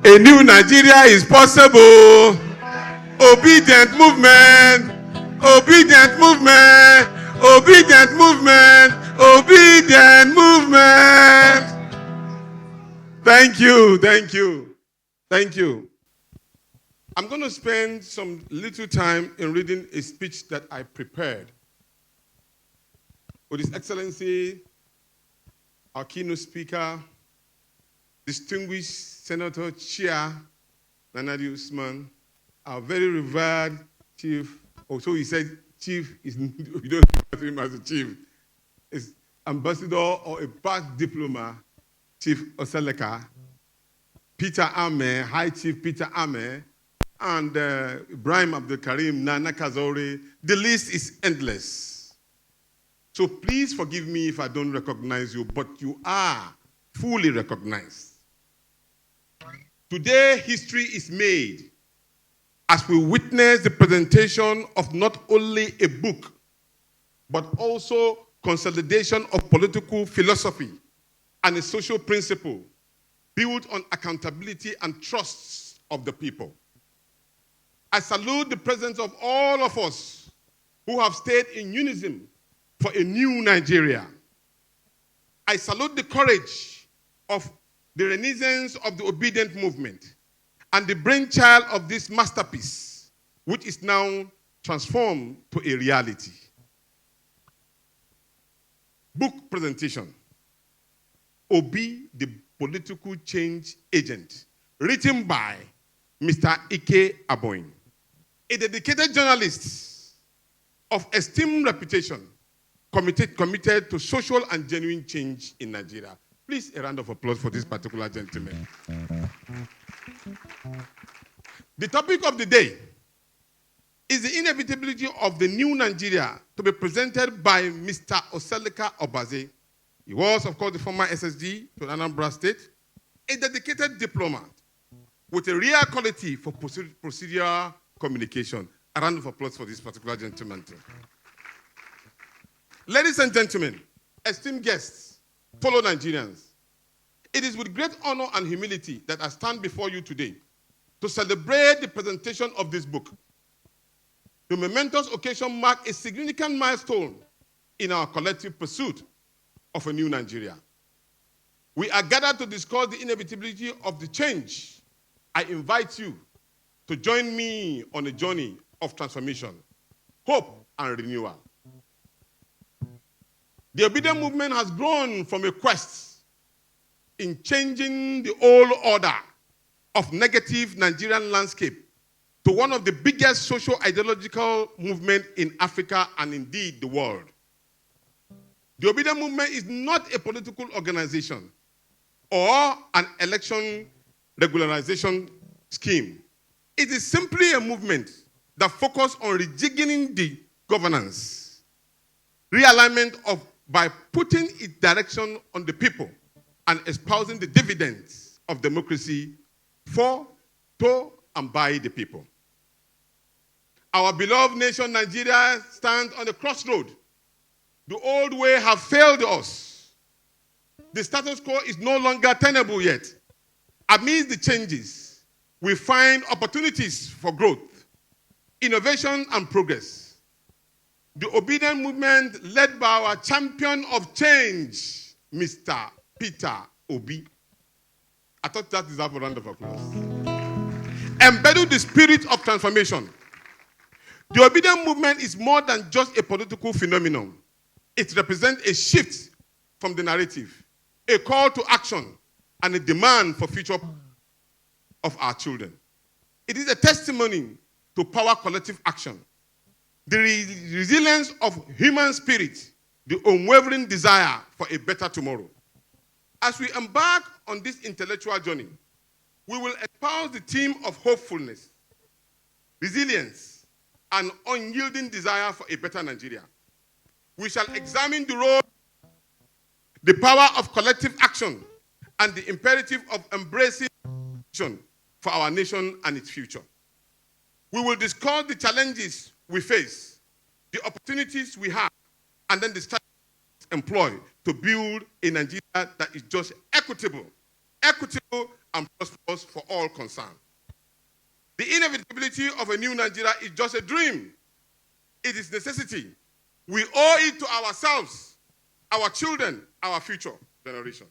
A new Nigeria is possible. Obedient movement. Obedient movement. Obedient movement. Obedient movement. Thank you. Thank you. Thank you. I'm going to spend some little time in reading a speech that I prepared with His Excellency, our keynote speaker, distinguished Senator Chair Nnamdi Usman, our very revered chief. Also, he said chief is, we don't refer to him as a chief. It's ambassador or a past diplomat, Chief Oseleka, Peter Ame, High Chief Peter Ame, and Ibrahim Abdul Karim, Nana Kazori. The list is endless. So please forgive me if I don't recognize you, but you are fully recognized. Today, history is made as we witness the presentation of not only a book, but also consolidation of political philosophy and a social principle built on accountability and trust of the people. I salute the presence of all of us who have stayed in unison for a new Nigeria. I salute the courage of the renaissance of the Obedient movement and the brainchild of this masterpiece, which is now transformed to a reality. Book presentation. Obi, the Political Change Agent, written by Mr. Ike Aboin, a dedicated journalist of esteemed reputation, committed to social and genuine change in Nigeria. Please, a round of applause for this particular gentleman. The topic of the day is the inevitability of the new Nigeria, to be presented by Mr. Oseleka Obaze. He was, of course, the former SSD to Anambra State, a dedicated diplomat with a rare quality for procedural communication. A round of applause for this particular gentleman, too. Ladies and gentlemen, esteemed guests, fellow Nigerians, it is with great honor and humility that I stand before you today to celebrate the presentation of this book. The momentous occasion marks a significant milestone in our collective pursuit of a new Nigeria. We are gathered to discuss the inevitability of the change. I invite you to join me on a journey of transformation, hope, and renewal. The Obedient movement has grown from a quest in changing the old order of negative Nigerian landscape to one of the biggest social ideological movements in Africa and indeed the world. The Obedient movement is not a political organization or an election regularization scheme. It is simply a movement that focuses on rejigging the governance, realignment by putting its direction on the people and espousing the dividends of democracy for, to, and by the people. Our beloved nation, Nigeria, stands on the crossroad. The old way has failed us. The status quo is no longer tenable yet. Amidst the changes, we find opportunities for growth, innovation, and progress. The Obedient movement, led by our champion of change, Mr. Peter Obi. I thought that deserved a round of applause. Embedded the spirit of transformation. The Obedient movement is more than just a political phenomenon. It represents a shift from the narrative, a call to action, and a demand for future of our children. It is a testimony to power collective action, the resilience of human spirit, the unwavering desire for a better tomorrow. As we embark on this intellectual journey, we will espouse the theme of hopefulness, resilience, and unyielding desire for a better Nigeria. We shall examine the role, the power of collective action, and the imperative of embracing action for our nation and its future. We will discuss the challenges we face, the opportunities we have, and then the strategies employed to build a Nigeria that is just equitable and prosperous for all concerned. The inevitability of a new Nigeria is just a dream. It is necessity. We owe it to ourselves, our children, our future generation,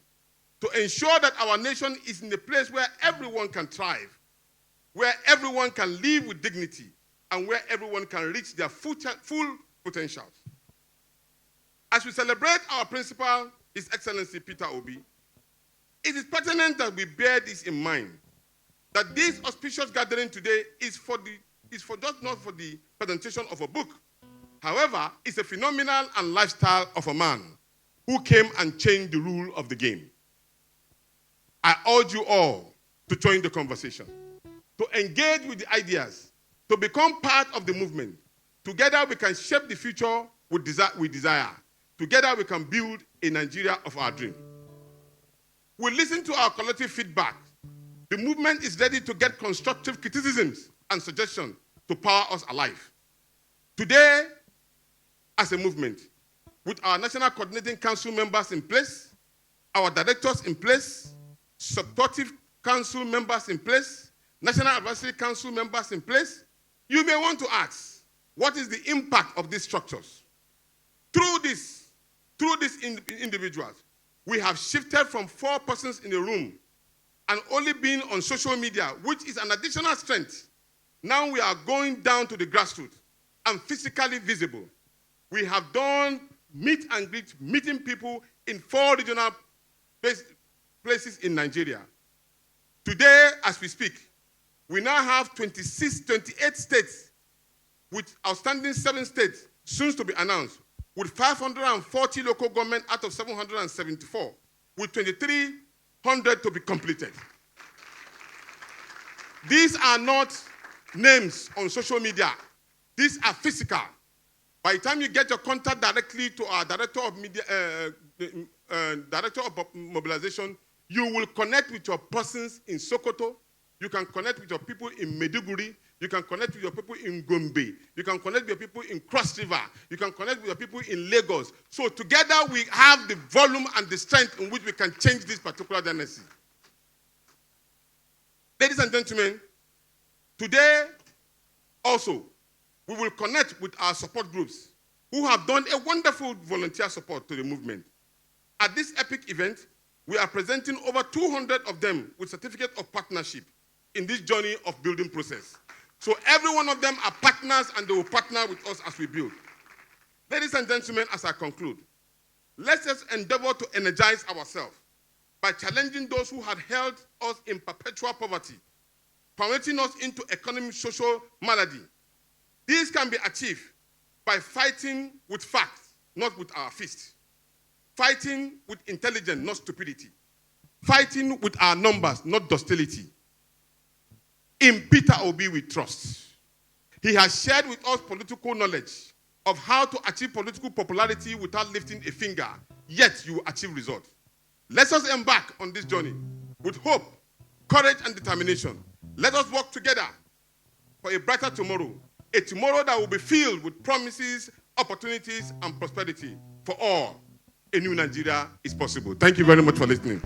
to ensure that our nation is in a place where everyone can thrive, where everyone can live with dignity, and where everyone can reach their full potentials. As we celebrate our principal, His Excellency Peter Obi, it is pertinent that we bear this in mind, that this auspicious gathering today is just not for the presentation of a book. However, it's a phenomenal and lifestyle of a man who came and changed the rule of the game. I urge you all to join the conversation, to engage with the ideas, to become part of the movement. Together we can shape the future we desire. Together we can build a Nigeria of our dream. We listen to our collective feedback. The movement is ready to get constructive criticisms and suggestions to power us alive. Today, as a movement, with our National Coordinating Council members in place, our directors in place, Supportive Council members in place, National Advisory Council members in place, you may want to ask, what is the impact of these structures? Through these individuals, we have shifted from 4 persons in a room and only being on social media, which is an additional strength. Now we are going down to the grassroots and physically visible. We have done meet and greet, meeting people in 4 regional places in Nigeria. Today, as we speak, we now have 28 states, with outstanding 7 states soon to be announced, with 540 local government out of 774, with 2,300 to be completed. These are not names on social media. These are physical. By the time you get your contact directly to our Director of Mobilization, you will connect with your persons in Sokoto. You can connect with your people in Maiduguri. You can connect with your people in Gombe. You can connect with your people in Cross River. You can connect with your people in Lagos. So together we have the volume and the strength in which we can change this particular dynasty. Ladies and gentlemen, today also we will connect with our support groups who have done a wonderful volunteer support to the movement. At this epic event, we are presenting over 200 of them with certificate of partnership in this journey of building process. So every one of them are partners and they will partner with us as we build. Ladies and gentlemen, as I conclude, let us endeavor to energize ourselves by challenging those who had held us in perpetual poverty, permitting us into economic social malady. This can be achieved by fighting with facts, not with our fists. Fighting with intelligence, not stupidity. Fighting with our numbers, not docility. In Peter Obi we trust. He has shared with us political knowledge of how to achieve political popularity without lifting a finger, yet you will achieve results. Let us embark on this journey with hope, courage, and determination. Let us work together for a brighter tomorrow, a tomorrow that will be filled with promises, opportunities, and prosperity for all. A new Nigeria is possible. Thank you very much for listening.